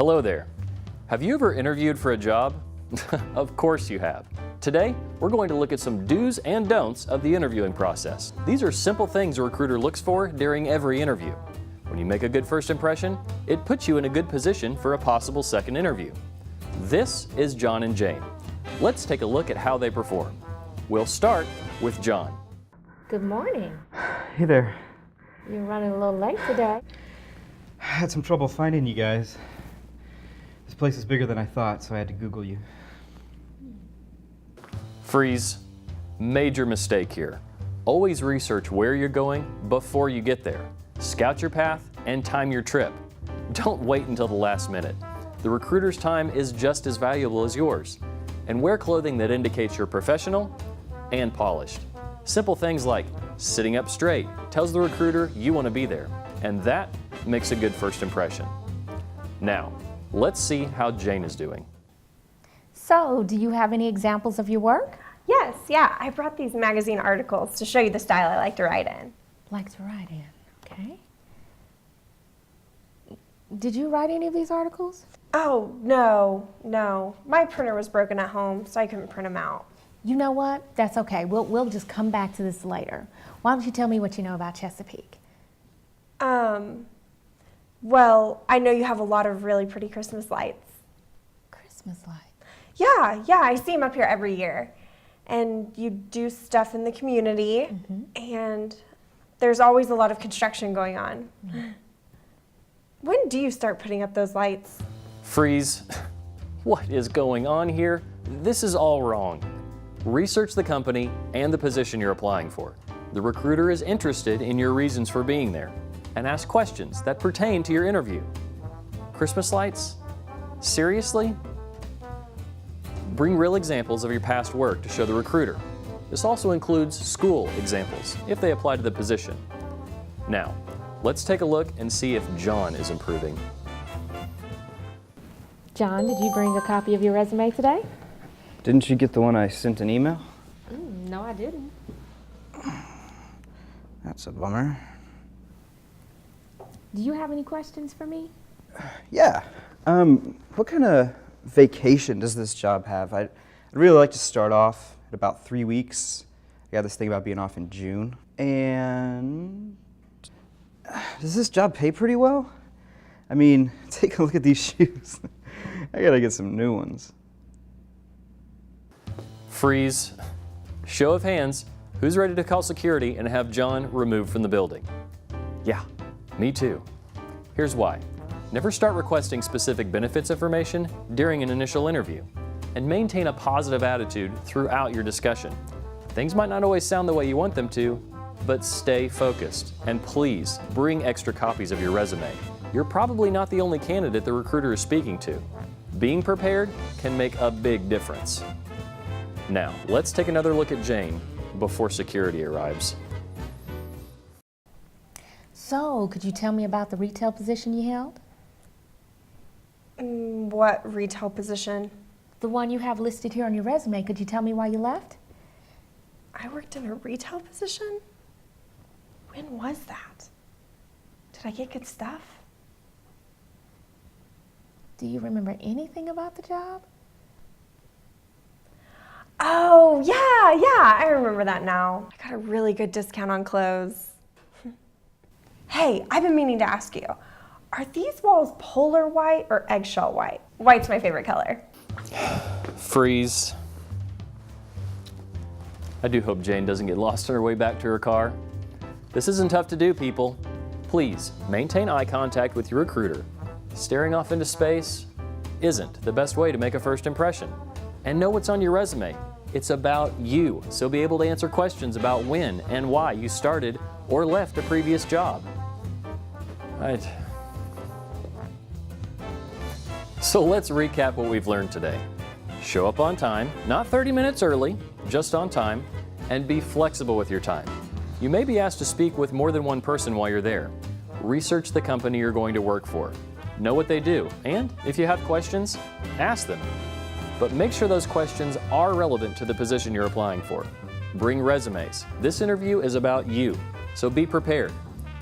Hello there. Have you ever interviewed for a job? Of course you have. Today, we're going to look at some do's and don'ts of the interviewing process. These are simple things a recruiter looks for during every interview. When you make a good first impression, it puts you in a good position for a possible second interview. This is John and Jane. Let's take a look at how they perform. We'll start with John. Good morning. Hey there. You're running a little late today. I had some trouble finding you guys. This place is bigger than I thought, so I had to Google you. Freeze. Major mistake here. Always research where you're going before you get there. Scout your path and time your trip. Don't wait until the last minute. The recruiter's time is just as valuable as yours. And wear clothing that indicates you're professional and polished. Simple things like sitting up straight tells the recruiter you want to be there, and that makes a good first impression. Now, let's see how Jane is doing. So, do you have any examples of your work? Yes, yeah. I brought these magazine articles to show you the style I like to write in. Like to write in, okay. Did you write any of these articles? Oh, no. My printer was broken at home, so I couldn't print them out. You know what? That's okay. We'll just come back to this later. Why don't you tell me what you know about Chesapeake? Well, I know you have a lot of really pretty Christmas lights. Christmas lights. Yeah, I see them up here every year. And you do stuff in the community, and there's always a lot of construction going on. When do you start putting up those lights? Freeze. What is going on here? This is all wrong. Research the company and the position you're applying for. The recruiter is interested in your reasons for being there, and ask questions that pertain to your interview. Christmas lights? Seriously? Bring real examples of your past work to show the recruiter. This also includes school examples, if they apply to the position. Now, let's take a look and see if John is improving. John, did you bring a copy of your resume today? Didn't you get the one I sent an email? No, I didn't. That's a bummer. Do you have any questions for me? Yeah. What kind of vacation does this job have? I'd really like to start off at about 3 weeks. I got this thing about being off in June. And does this job pay pretty well? I mean, take a look at these shoes. I gotta get some new ones. Freeze. Show of hands. Who's ready to call security and have John removed from the building? Yeah, me too. Here's why. Never start requesting specific benefits information during an initial interview, and maintain a positive attitude throughout your discussion. Things might not always sound the way you want them to, but stay focused, and please bring extra copies of your resume. You're probably not the only candidate the recruiter is speaking to. Being prepared can make a big difference. Now, let's take another look at Jane before security arrives. So, could you tell me about the retail position you held? What retail position? The one you have listed here on your resume. Could you tell me why you left? I worked in a retail position? When was that? Did I get good stuff? Do you remember anything about the job? Oh, yeah, I remember that now. I got a really good discount on clothes. Hey, I've been meaning to ask you, are these walls polar white or eggshell white? White's my favorite color. Freeze. I do hope Jane doesn't get lost on her way back to her car. This isn't tough to do, people. Please maintain eye contact with your recruiter. Staring off into space isn't the best way to make a first impression. And know what's on your resume. It's about you, so be able to answer questions about when and why you started or left a previous job. Right. So let's recap what we've learned today. Show up on time, not 30 minutes early, just on time, and be flexible with your time. You may be asked to speak with more than one person while you're there. Research the company you're going to work for. Know what they do, and if you have questions, ask them. But make sure those questions are relevant to the position you're applying for. Bring resumes. This interview is about you, so be prepared.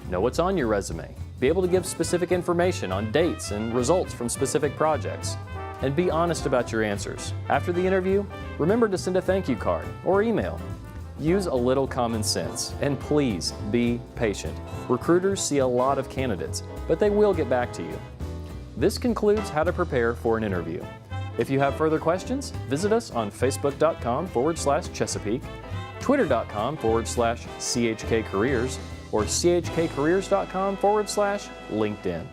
Know what's on your resume. Be able to give specific information on dates and results from specific projects. And be honest about your answers. After the interview, remember to send a thank you card or email. Use a little common sense, and please be patient. Recruiters see a lot of candidates, but they will get back to you. This concludes how to prepare for an interview. If you have further questions, visit us on facebook.com/Chesapeake, twitter.com/CHK Careers, or chkcareers.com/LinkedIn.